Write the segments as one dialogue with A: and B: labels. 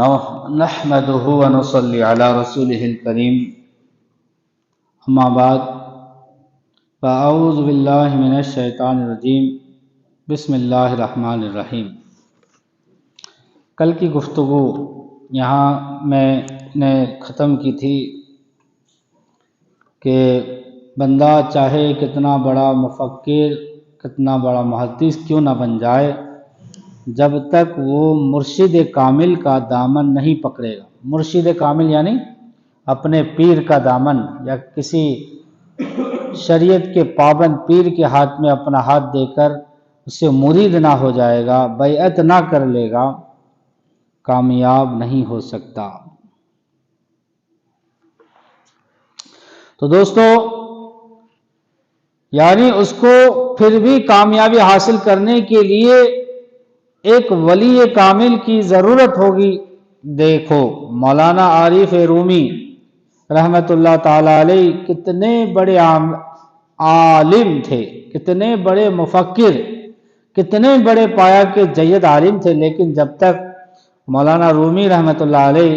A: نحمده ونصلي على رسوله الكريم اما بعد فاعوذ باللہ من الشیطان الرجیم بسم اللہ الرحمن الرحیم۔ کل کی گفتگو یہاں میں نے ختم کی تھی کہ بندہ چاہے کتنا بڑا مفکر کتنا بڑا محدث کیوں نہ بن جائے، جب تک وہ مرشد کامل کا دامن نہیں پکڑے گا۔ مرشد کامل یعنی اپنے پیر کا دامن، یا کسی شریعت کے پابند پیر کے ہاتھ میں اپنا ہاتھ دے کر اس سے مرید نہ ہو جائے گا، بیعت نہ کر لے گا، کامیاب نہیں ہو سکتا۔ تو دوستو، یعنی اس کو پھر بھی کامیابی حاصل کرنے کے لیے ایک ولی کامل کی ضرورت ہوگی۔ دیکھو مولانا عارف رومی رحمت اللہ تعالی علیہ کتنے بڑے عالم تھے، کتنے بڑے مفکر، کتنے بڑے پایا کے جید عالم تھے، لیکن جب تک مولانا رومی رحمت اللہ علیہ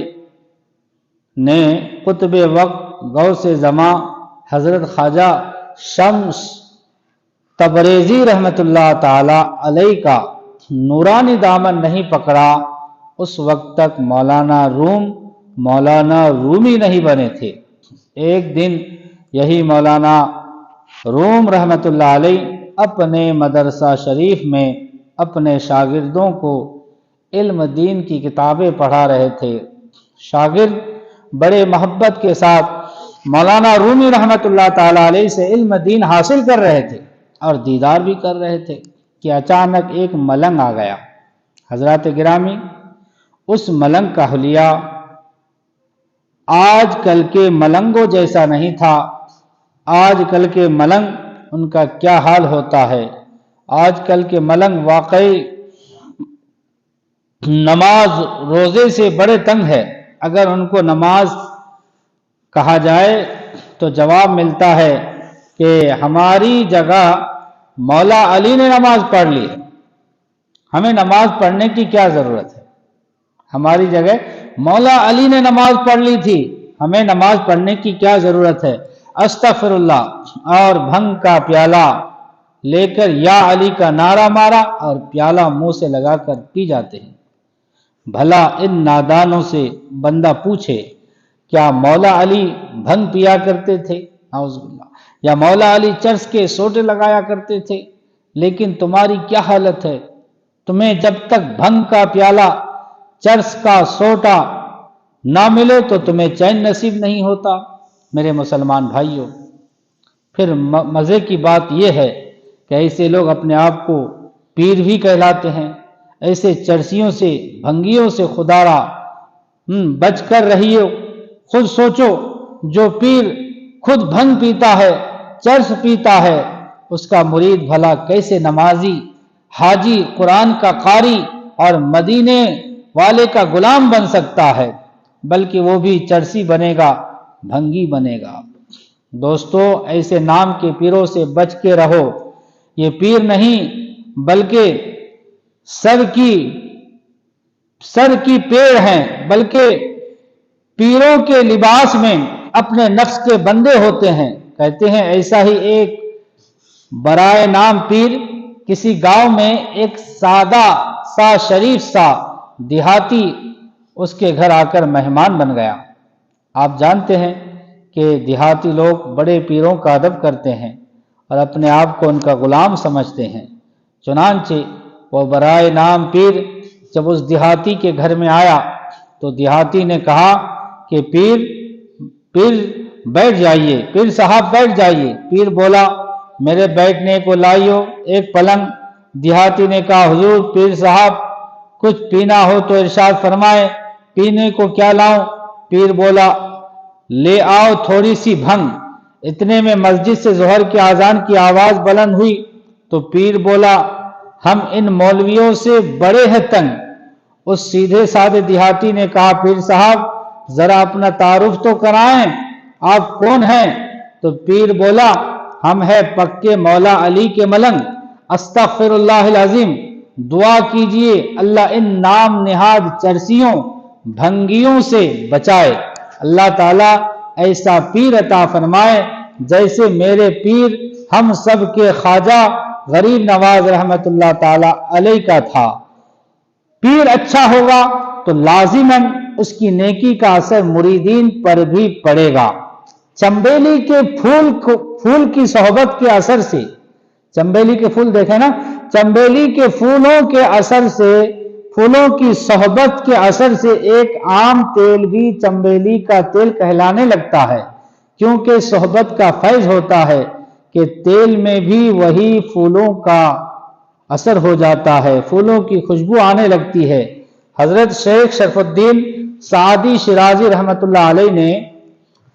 A: نے قطب وقت غوث زماں حضرت خواجہ شمس تبریزی رحمت اللہ تعالی علیہ کا نورانی دامن نہیں پکڑا، اس وقت تک مولانا رومی نہیں بنے تھے۔ ایک دن یہی مولانا روم رحمت اللہ علیہ اپنے مدرسہ شریف میں اپنے شاگردوں کو علم دین کی کتابیں پڑھا رہے تھے۔ شاگرد بڑے محبت کے ساتھ مولانا رومی رحمت اللہ تعالی علیہ سے علم دین حاصل کر رہے تھے اور دیدار بھی کر رہے تھے کہ اچانک ایک ملنگ آ گیا۔ حضرات گرامی، اس ملنگ کا حلیہ آج کل کے ملنگوں جیسا نہیں تھا۔ آج کل کے ملنگ ان کا کیا حال ہوتا ہے؟ آج کل کے ملنگ واقعی نماز روزے سے بڑے تنگ ہے۔ اگر ان کو نماز کہا جائے تو جواب ملتا ہے کہ ہماری جگہ مولا علی نے نماز پڑھ لی ہے، ہمیں نماز پڑھنے کی کیا ضرورت ہے؟ ہماری جگہ مولا علی نے نماز پڑھ لی تھی، ہمیں نماز پڑھنے کی کیا ضرورت ہے؟ استغفر اللہ اور بھنگ کا پیالہ لے کر یا علی کا نعرہ مارا اور پیالہ منہ سے لگا کر پی جاتے ہیں۔ بھلا ان نادانوں سے بندہ پوچھے، کیا مولا علی بھنگ پیا کرتے تھے؟ اعوذ باللہ۔ یا مولا علی چرس کے سوٹے لگایا کرتے تھے؟ لیکن تمہاری کیا حالت ہے؟ تمہیں جب تک بھنگ کا پیالہ، چرس کا سوٹا نہ ملے تو تمہیں چین نصیب نہیں ہوتا۔ میرے مسلمان بھائیوں، پھر مزے کی بات یہ ہے کہ ایسے لوگ اپنے آپ کو پیر بھی کہلاتے ہیں۔ ایسے چرسیوں سے، بھنگیوں سے خدارا بچ کر رہیے۔ خود سوچو، جو پیر خود بھنگ پیتا ہے، چرس پیتا ہے، اس کا مرید بھلا کیسے نمازی، حاجی، قرآن کا قاری اور مدینے والے کا غلام بن سکتا ہے؟ بلکہ وہ بھی چرسی بنے گا، بھنگی بنے گا۔ دوستو، ایسے نام کے پیروں سے بچ کے رہو۔ یہ پیر نہیں بلکہ سر کی پیڑ ہیں، بلکہ پیروں کے لباس میں اپنے نفس کے بندے ہوتے ہیں۔ کہتے ہیں ایسا ہی ایک برائے نام پیر کسی گاؤں میں ایک سادہ سا شریف سا دیہاتی اس کے گھر آ کر مہمان بن گیا۔ آپ جانتے ہیں کہ دیہاتی لوگ بڑے پیروں کا ادب کرتے ہیں اور اپنے آپ کو ان کا غلام سمجھتے ہیں۔ چنانچہ وہ برائے نام پیر جب اس دیہاتی کے گھر میں آیا تو دیہاتی نے کہا کہ پیر بیٹھ جائیے، پیر صاحب بیٹھ جائیے۔ پیر بولا، میرے بیٹھنے کو لائیو ایک پلنگ۔ دیہاتی نے کہا، حضور پیر صاحب کچھ پینا ہو تو ارشاد فرمائے، پینے کو کیا لاؤں؟ پیر بولا، لے آؤ تھوڑی سی بھنگ۔ اتنے میں مسجد سے ظہر کی اذان کی آواز بلند ہوئی تو پیر بولا، ہم ان مولویوں سے بڑے ہیں تنگ۔ اس سیدھے سادے دیہاتی نے کہا، پیر صاحب ذرا اپنا تعارف تو کرائیں، آپ کون ہیں؟ تو پیر بولا، ہم ہیں پکے مولا علی کے ملنگ۔ استغفر اللہ العظیم، دعا کیجئے اللہ ان نام نہاد چرسیوں، بھنگیوں سے بچائے۔ اللہ تعالیٰ ایسا پیر عطا فرمائے جیسے میرے پیر ہم سب کے خواجہ غریب نواز رحمت اللہ تعالیٰ علیہ کا تھا۔ پیر اچھا ہوگا تو لازماً اس کی نیکی کا اثر مریدین پر بھی پڑے گا۔ چنبیلی کے پھول کی صحبت کے اثر سے، چنبیلی کے پھول دیکھیں نا، چنبیلی کے پھولوں کے اثر سے، پھولوں کی صحبت کے اثر سے ایک عام تیل بھی چنبیلی کا تیل کہلانے لگتا ہے، کیونکہ صحبت کا فیض ہوتا ہے کہ تیل میں بھی وہی پھولوں کا اثر ہو جاتا ہے، پھولوں کی خوشبو آنے لگتی ہے۔ حضرت شیخ شرف الدین سعدی شیرازی رحمت اللہ علیہ نے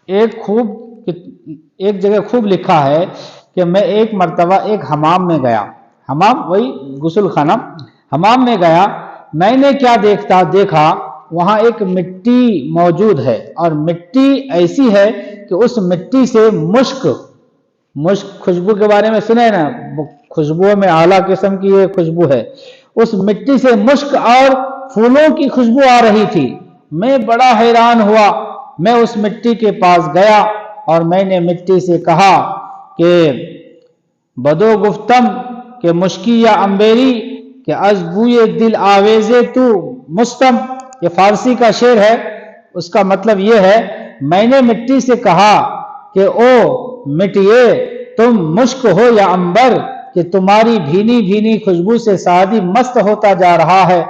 A: ایک جگہ خوب لکھا ہے کہ میں ایک مرتبہ ایک حمام میں گیا، حمام وہی غسل خانہ، حمام میں گیا، میں نے کیا دیکھا وہاں ایک مٹی موجود ہے، اور مٹی ایسی ہے کہ اس مٹی سے مشک خوشبو کے بارے میں سنے نا، خوشبو میں اعلیٰ قسم کی یہ خوشبو ہے، اس مٹی سے مشک اور پھولوں کی خوشبو آ رہی تھی۔ میں بڑا حیران ہوا، میں اس مٹی کے پاس گیا اور میں نے مٹی سے کہا کہ بدو گفتم کہ مشکی یا امبیری کہ از بوئے دل آویزے تو مستم، یہ فارسی کا شعر ہے، اس کا مطلب یہ ہے، میں نے مٹی سے کہا کہ او مٹیے تم مشک ہو یا امبر، کہ تمہاری بھینی بھینی خوشبو سے سعدی مست ہوتا جا رہا ہے۔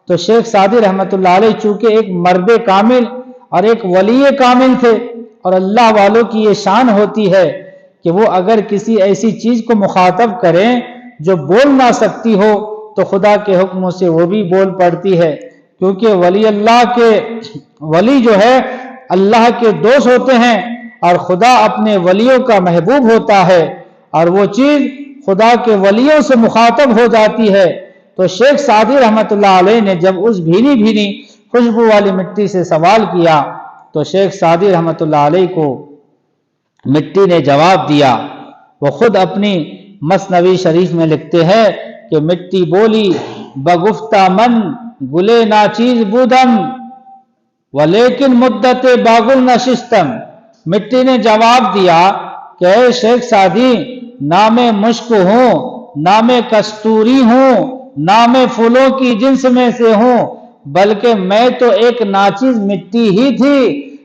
A: تو شیخ سعدی رحمت اللہ علیہ چونکہ ایک مرد کامل اور ایک ولی کامل تھے، اور اللہ والوں کی یہ شان ہوتی ہے کہ وہ اگر کسی ایسی چیز کو مخاطب کریں جو بول نہ سکتی ہو تو خدا کے حکموں سے وہ بھی بول پڑتی ہے، کیونکہ ولی جو ہے اللہ کے دوست ہوتے ہیں، اور خدا اپنے ولیوں کا محبوب ہوتا ہے، اور وہ چیز خدا کے ولیوں سے مخاطب ہو جاتی ہے۔ تو شیخ سعدی رحمت اللہ علیہ نے جب اس بھینی بھینی خوشبو والی مٹی سے سوال کیا تو شیخ سعدی رحمت اللہ علیہ کو مٹی نے جواب دیا۔ وہ خود اپنی مثنوی شریف میں لکھتے ہیں کہ مٹی بولی بگفتہ من گلے ناچیز بودم ولیکن مدت باگل نشستم، مٹی نے جواب دیا کہ اے شیخ سعدی، نہ میں مشک ہوں، نہ میں کستوری ہوں، نہ میں پھولوں کی جنس میں سے ہوں، بلکہ میں تو ایک ناچیز مٹی ہی تھی،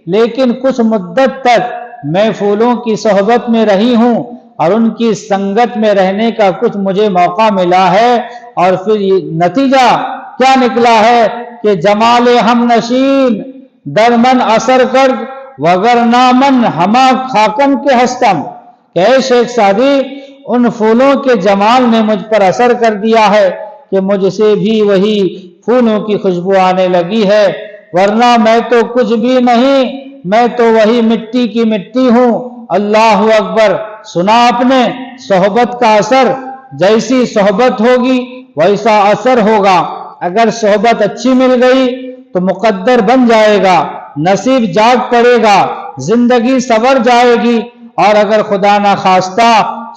A: لیکن کچھ مدت تک میں پھولوں کی صحبت میں رہی ہوں اور ان کی سنگت میں رہنے کا کچھ مجھے موقع ملا ہے، اور پھر یہ نتیجہ کیا نکلا ہے کہ جمال ہم نشین درمن اثر کر وگر نامن ہما خاکن کے ہستم، کہ اے شیخ سعدی، ان پھولوں کے جمال نے مجھ پر اثر کر دیا ہے کہ مجھ سے بھی وہی پھولوں کی خوشبو آنے لگی ہے، ورنہ میں تو کچھ بھی نہیں، میں تو وہی مٹی کی مٹی ہوں۔ اللہ اکبر! سنا آپ نے، صحبت کا اثر، جیسی صحبت ہوگی ویسا اثر ہوگا۔ اگر صحبت اچھی مل گئی تو مقدر بن جائے گا، نصیب جاگ پڑے گا، زندگی سنور جائے گی، اور اگر خدا نہ خواستہ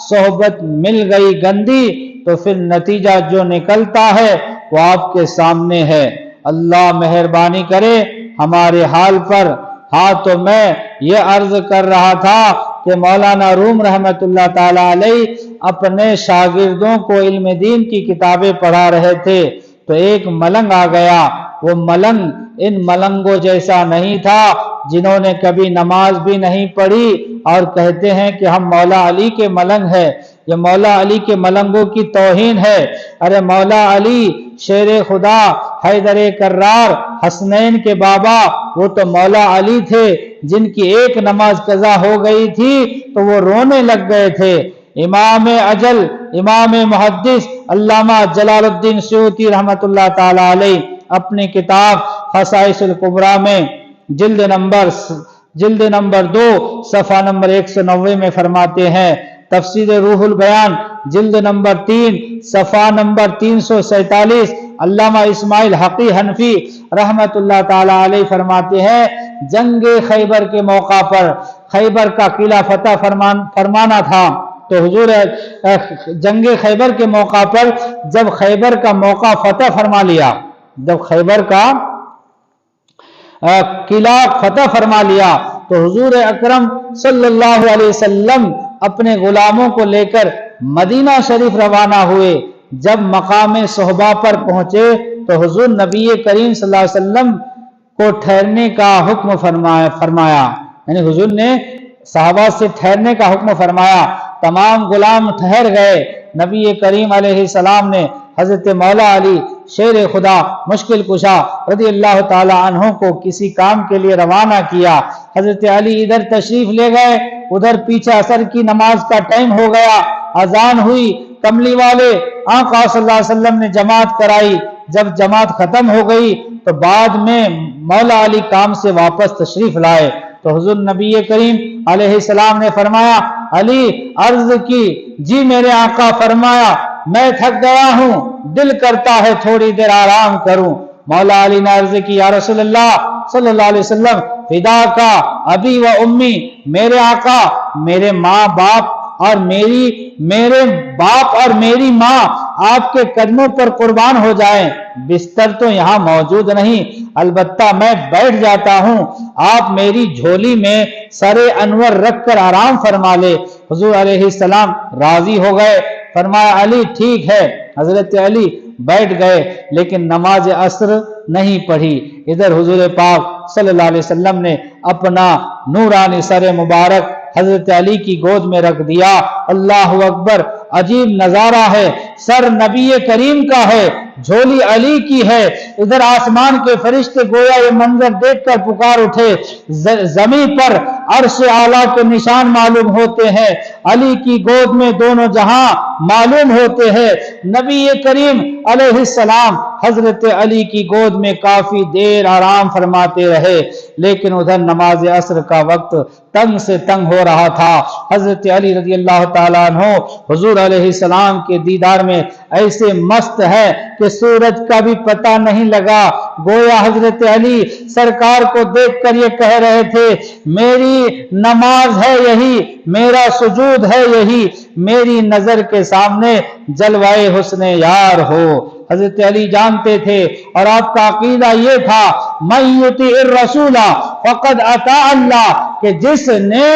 A: صحبت مل گئی گندی تو پھر نتیجہ جو نکلتا ہے وہ آپ کے سامنے ہے۔ اللہ مہربانی کرے ہمارے حال پر۔ ہاں تو میں یہ عرض کر رہا تھا کہ مولانا روم رحمت اللہ تعالی علیہ اپنے شاگردوں کو علم دین کی کتابیں پڑھا رہے تھے تو ایک ملنگ آ گیا۔ وہ ملنگ ان ملنگوں جیسا نہیں تھا جنہوں نے کبھی نماز بھی نہیں پڑھی اور کہتے ہیں کہ ہم مولا علی کے ملنگ ہیں۔ یہ مولا علی کے ملنگوں کی توہین ہے۔ ارے مولا علی شیر خدا، حیدر کرار، حسنین کے بابا، وہ تو مولا علی تھے جن کی ایک نماز قضا ہو گئی تھی تو وہ رونے لگ گئے تھے۔ امام اجل، امام محدث علامہ جلال الدین سیوطی رحمت اللہ تعالی علیہ اپنی کتاب خصائص الکبریٰ میں جلد نمبر 2 صفحہ نمبر 190 میں فرماتے ہیں، تفسیر روح البیان جلد نمبر 3 صفحہ نمبر 347، علامہ اسماعیل حقی حنفی رحمت اللہ تعالی علیہ فرماتے ہیں، جنگ خیبر کے موقع پر خیبر کا قلعہ فتح فرمانا تھا تو حضور جنگ خیبر کے موقع پر جب خیبر کا موقع فتح فرما لیا، جب خیبر کا قلعہ فتح فرما لیا تو حضور اکرم صلی اللہ علیہ وسلم اپنے غلاموں کو لے کر مدینہ شریف روانہ ہوئے۔ جب مقام صحبہ پر پہنچے تو حضور نبی کریم صلی اللہ علیہ وسلم کو ٹھہرنے کا حکم فرمایا، یعنی حضور نے صحابہ سے ٹھہرنے کا حکم فرمایا۔ تمام غلام ٹھہر گئے۔ نبی کریم علیہ السلام نے حضرت مولا علی شیر خدا مشکل کشا رضی اللہ تعالی عنہ کو کسی کام کے لیے روانہ کیا۔ حضرت علی ادھر تشریف لے گئے، ادھر پیچھے عصر کی نماز کا ٹائم ہو گیا، اذان ہوئی، کملی والے آقا صلی اللہ علیہ وسلم نے جماعت کرائی۔ جب جماعت ختم ہو گئی تو بعد میں مولا علی کام سے واپس تشریف لائے تو حضور نبی کریم علیہ السلام نے فرمایا، علی عرض کی، جی میرے آقا۔ فرمایا، میں تھک گیا ہوں، دل کرتا ہے تھوڑی دیر آرام کروں۔ مولا علی نے عرض کی، یا رسول اللہ صلی اللہ علیہ وسلم، فدا کا ابی و امی، میرے آقا، میرے باپ اور میری ماں آپ کے قدموں پر قربان ہو جائیں۔ بستر تو یہاں موجود نہیں، البتہ میں بیٹھ جاتا ہوں، آپ میری جھولی میں سر انور رکھ کر آرام فرما لے۔ حضور علیہ السلام راضی ہو گئے، فرمایا، علی ٹھیک ہے۔ حضرت علی بیٹھ گئے لیکن نماز عصر نہیں پڑھی۔ ادھر حضور پاک صلی اللہ علیہ وسلم نے اپنا نورانی سر مبارک حضرت علی کی گود میں رکھ دیا۔ اللہ اکبر، عجیب نظارہ ہے، سر نبی کریم کا ہے، جھولی علی کی ہے۔ ادھر آسمان کے فرشتے گویا یہ منظر دیکھ کر پکار اٹھے، زمین پر عرش اعلیٰ کے نشان معلوم ہوتے ہیں، علی کی گود میں دونوں جہاں معلوم ہوتے ہیں۔ نبی کریم علیہ السلام حضرت علی کی گود میں کافی دیر آرام فرماتے رہے، لیکن ادھر نماز عصر کا وقت تنگ سے تنگ ہو رہا تھا۔ حضرت علی رضی اللہ تعالیٰ عنہ حضور علیہ السلام کے دیدار میں ایسے مست ہے کہ سورج کا بھی پتہ نہیں لگا۔ گویا حضرت علی سرکار کو دیکھ کر یہ کہہ رہے تھے، میری نماز ہے یہی، میرا سجود ہے یہی، میری نظر کے سامنے جلوائے حسن یار ہو۔ حضرت علی جانتے تھے اور آپ کا عقیدہ یہ تھا، من یطیع الرسول فقد اطاع اللہ، کہ جس نے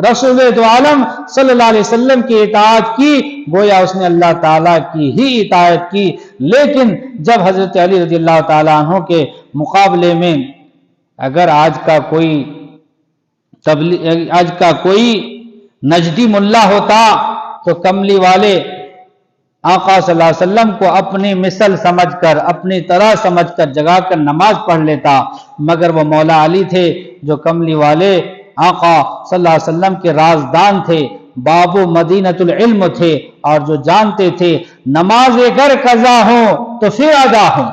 A: رسول دو عالم صلی اللہ علیہ وسلم کی اطاعت کی گویا اس نے اللہ تعالیٰ کی ہی اطاعت کی۔ لیکن جب حضرت علی رضی اللہ تعالیٰ عنہ کے مقابلے میں اگر آج کا کوئی نجدی ملا ہوتا تو کملی والے آقا صلی اللہ علیہ وسلم کو اپنی مثل سمجھ کر، اپنی طرح سمجھ کر جگا کر نماز پڑھ لیتا، مگر وہ مولا علی تھے جو کملی والے آقا صلی اللہ علیہ وسلم کے رازدان تھے، باب مدینۃ العلم تھے، اور جو جانتے تھے نماز گر قضا ہو تو پھر ادا ہو،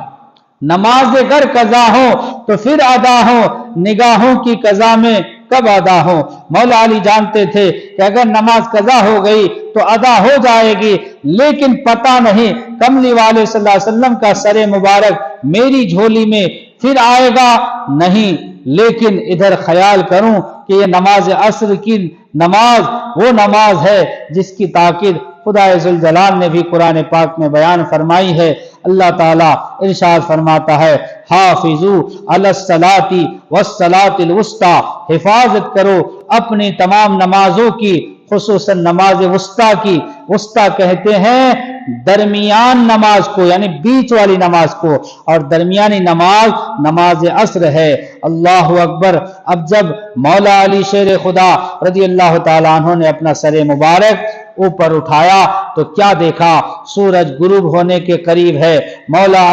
A: نماز گر قضا ہو تو پھر ادا ہو، نگاہوں کی قضا میں کب ادا ہو۔ مولا علی جانتے تھے کہ اگر نماز قضا ہو گئی تو ادا ہو جائے گی، لیکن پتہ نہیں کملی والے صلی اللہ علیہ وسلم کا سر مبارک میری جھولی میں پھر آئے گا نہیں۔ لیکن ادھر خیال کروں کہ یہ نماز عصر کی نماز وہ نماز ہے جس کی تاکید خدا ذوالجلال نے بھی قرآن پاک میں بیان فرمائی ہے۔ اللہ تعالیٰ ارشاد فرماتا ہے، حافظوا علی الصلاۃ والصلاۃ الوسطی، حفاظت کرو اپنی تمام نمازوں کی، خصوصاً نماز وسطیٰ کی۔ وسطیٰ کہتے ہیں درمیان نماز کو، یعنی بیچ والی نماز کو، اور درمیانی نماز عصر ہے۔ اللہ اکبر۔ اب جب مولا علی شیر خدا رضی اللہ تعالیٰ عنہ نے اپنا سر مبارک اوپر اٹھایا تو کیا دیکھا؟ سورج غروب ہونے کے قریب ہے۔ مولا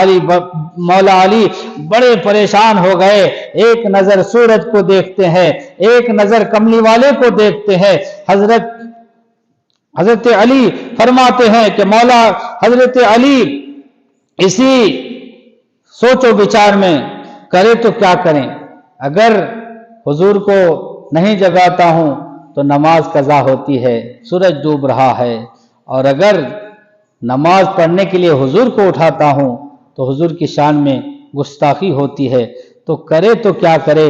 A: علی بڑے پریشان ہو گئے، ایک نظر سورج کو دیکھتے ہیں، ایک نظر کملی والے کو دیکھتے ہیں۔ حضرت علی فرماتے ہیں کہ مولا حضرت علی اسی سوچ و بچار میں کرے تو کیا کریں، اگر حضور کو نہیں جگاتا ہوں تو نماز قضا ہوتی ہے، سورج ڈوب رہا ہے، اور اگر نماز پڑھنے کے لیے حضور کو اٹھاتا ہوں تو حضور کی شان میں گستاخی ہوتی ہے، تو کرے تو کیا کرے۔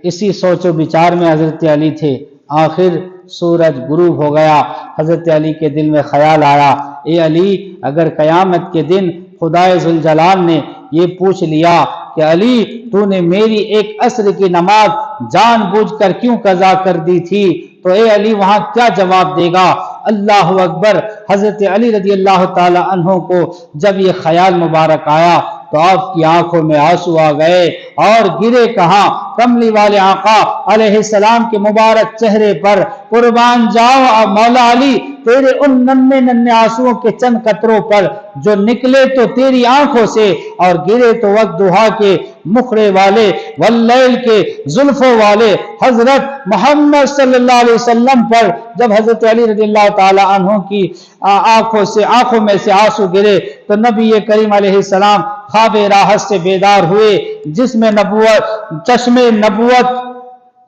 A: اسی سوچ و بچار میں حضرت علی تھے۔ آخر سورج غروب ہو گیا۔ حضرت علی کے دل میں خیال آیا، اے علی، اگر قیامت کے دن خدا ذوالجلال نے یہ پوچھ لیا کہ کہ علی تو نے میری ایک عصر کی نماز جان بوجھ کر کیوں قضا کر دی تھی؟ تو اے علی وہاں کیا جواب دے گا؟ اللہ اکبر۔ حضرت علی رضی اللہ تعالی عنہ کو جب یہ خیال مبارک آیا تو آپ کی آنکھوں میں آنسو آ گئے اور گرے کہاں؟ کملی والے آقا علیہ السلام کے مبارک چہرے پر قربان جاؤ مولا علی، تیرے ان ننھے ننھے آنسوؤں کے چند قطروں پر جو نکلے تو تیری آنکھوں سے اور گرے تو وقت دہا کے مخرے والے واللیل کے زلفوں والے حضرت محمد صلی اللہ علیہ وسلم پر جب حضرت علی رضی اللہ تعالی عنہ کی آنکھوں میں سے آنسو گرے تو نبی کریم علیہ السلام خواب راحت سے بیدار ہوئے، جس میں چشم نبوت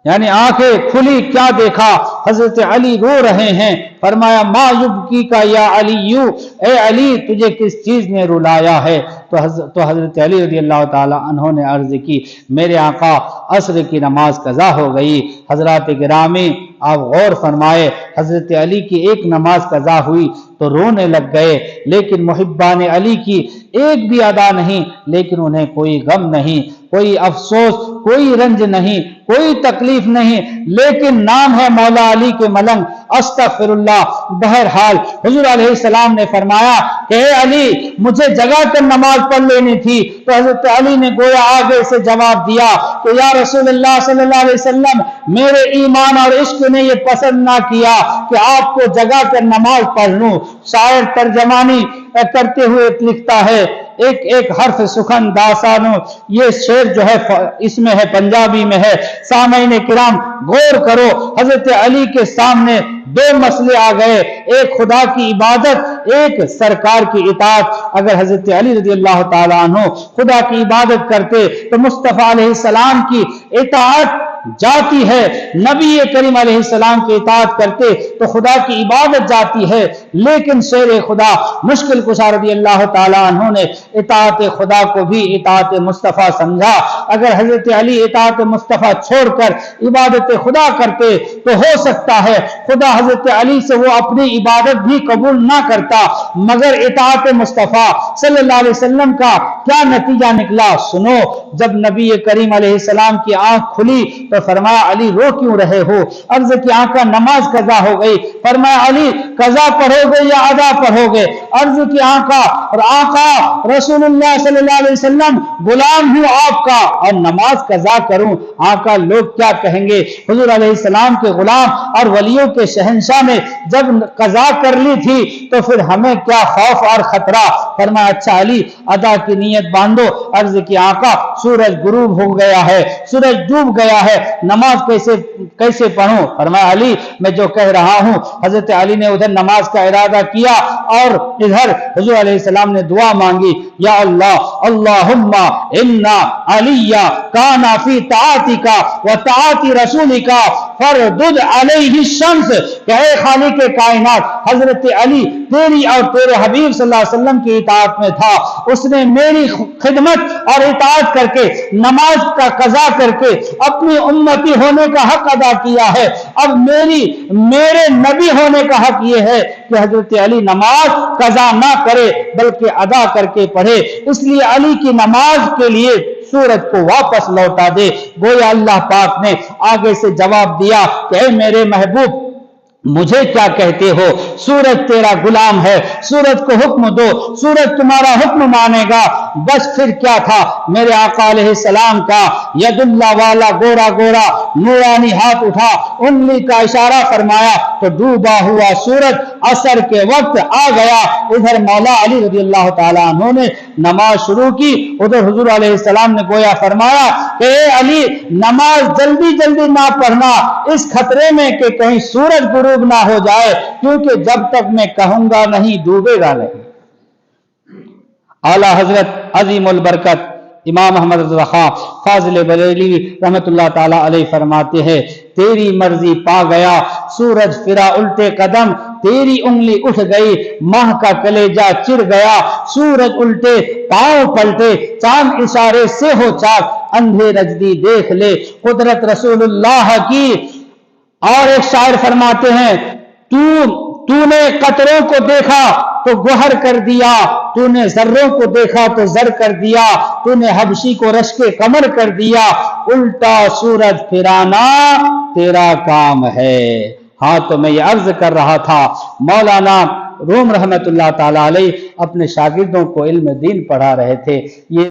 A: یعنی آنکھیں کھلی، کیا دیکھا؟ حضرت علی رو رہے ہیں۔ فرمایا ما یبکی کا یا علی، اے علی تجھے کس چیز نے رلایا ہے؟ تو حضرت علی رضی اللہ تعالی عنہ نے عرض کی میرے آقا عصر کی نماز قضا ہو گئی۔ حضرات گرامی آپ غور فرمائے، حضرت علی کی ایک نماز قضا ہوئی تو رونے لگ گئے، لیکن محبان علی کی ایک بھی ادا نہیں، لیکن انہیں کوئی غم نہیں، کوئی افسوس، کوئی رنج نہیں، کوئی تکلیف نہیں، لیکن نام ہے مولا علی کے ملنگ، استغفر اللہ۔ بہرحال حضور علیہ السلام نے فرمایا کہ اے علی مجھے جگہ کر نماز پڑھ لینی تھی، تو حضرت علی نے گویا آگے سے جواب دیا کہ یا رسول اللہ صلی اللہ علیہ وسلم، میرے ایمان اور عشق نے یہ پسند نہ کیا کہ آپ کو جگہ کر نماز پڑھ لوں۔ شاعر ترجمانی کرتے ہوئے لکھتا ہے ایک ایک حرف سخن داسانو، یہ شعر جو ہے اس میں ہے، پنجابی میں ہے۔ سامعین کرام غور کرو، حضرت علی کے سامنے دو مسئلے آ گئے، ایک خدا کی عبادت، ایک سرکار کی اطاعت۔ اگر حضرت علی رضی اللہ تعالی عنہ خدا کی عبادت کرتے تو مصطفیٰ علیہ السلام کی اطاعت جاتی ہے، نبی کریم علیہ السلام کی اطاعت کرتے تو خدا کی عبادت جاتی ہے، لیکن شیر خدا مشکل کشا رضی اللہ تعالی عنہ نے اطاعت خدا کو بھی اطاعت مصطفیٰ سمجھا۔ اگر حضرت علی اطاعت مصطفیٰ چھوڑ کر عبادت خدا کرتے تو ہو سکتا ہے خدا حضرت علی سے وہ اپنی عبادت بھی قبول نہ کرتا، مگر اطاعت مصطفیٰ صلی اللہ علیہ وسلم کا کیا نتیجہ نکلا؟ سنو، جب نبی کریم علیہ السلام کی آنکھ کھلی تو فرمایا علی رو کیوں رہے ہو؟ عرض کی آقا نماز قضا ہو گئی۔ فرمایا علی قضا پڑھو گے یا ادا پڑھو گے؟ عرض کی آقا رسول اللہ صلی اللہ علیہ وسلم غلام ہوں آپ کا اور نماز قضا کروں، آقا لوگ کیا کہیں گے؟ حضور علیہ السلام کے غلام اور ولیوں کے شہنشاہ نے جب قضا کر لی تھی تو پھر ہمیں کیا خوف اور خطرہ؟ فرمایا اچھا علی ادا کی نیت باندھو۔ عرض کی آقا سورج غروب ہو گیا ہے، سورج ڈوب گیا ہے، نماز کیسے پڑھوں؟ فرمایا علی میں جو کہہ رہا ہوں۔ حضرت علی نے ادھر نماز کا ارادہ کیا اور ادھر حضور علیہ السلام نے دعا مانگی، یا اللہ اللہم انا علی کانا فی طاعتک و طاعت رسولک فردد علیہ الشمس، کہ اے خالق کائنات حضرت علی تیری اور تیرے حبیب صلی اللہ علیہ وسلم کی اطاعت میں تھا، اس نے میری خدمت اور اطاعت کر کے نماز کا قضا کر کے اپنی امتی ہونے کا حق ادا کیا ہے، اب میرے نبی ہونے کا حق یہ ہے کہ حضرت علی نماز قضا نہ کرے بلکہ ادا کر کے پڑھے، اس لیے علی کی نماز کے لیے سورج کو واپس لوٹا دے۔ گویا اللہ پاک نے آگے سے جواب دیا کہ اے میرے محبوب مجھے کیا کہتے ہو؟ سورج تیرا غلام ہے، سورج کو حکم دو، سورج تمہارا حکم مانے گا۔ بس پھر کیا تھا؟ میرے آقا علیہ السلام کا ید اللہ والا گورا گورا نورانی ہاتھ اٹھا، انگلی کا اشارہ فرمایا تو ڈوبا ہوا سورج عصر کے وقت آ گیا۔ ادھر مولا علی رضی اللہ تعالیٰ عنہ نے نماز شروع کی، ادھر حضور علیہ السلام نے گویا فرمایا کہ اے علی نماز جلدی جلدی نہ پڑھنا، اس خطرے میں کہ کہیں سورج غروب نہ ہو جائے، کیونکہ جب تک میں کہوں گا نہیں ڈوبے گا نہیں۔ اعلیٰ حضرت عظیم البرکت امام احمد رضا خان فاضل بریلوی رحمت اللہ تعالی علیہ فرماتے ہیں تیری مرضی پا گیا سورج پھرا الٹے قدم، تیری انگلی اٹھ گئی ماہ کا کلیجہ چر گیا، سورج الٹے پاؤں پلٹے چاند اشارے سے ہو چاک، اندھے رجدی دیکھ لے قدرت رسول اللہ کی۔ اور ایک شاعر فرماتے ہیں تو نے قطروں کو دیکھا تو گوہر کر دیا، تو نے ذروں کو دیکھا تو زر کر دیا، تو نے حبشی کو رشک کمر کر دیا، الٹا صورت پھرانا تیرا کام ہے۔ ہاں تو میں یہ عرض کر رہا تھا، مولانا روم رحمت اللہ تعالی علیہ اپنے شاگردوں کو علم دین پڑھا رہے تھے۔ یہ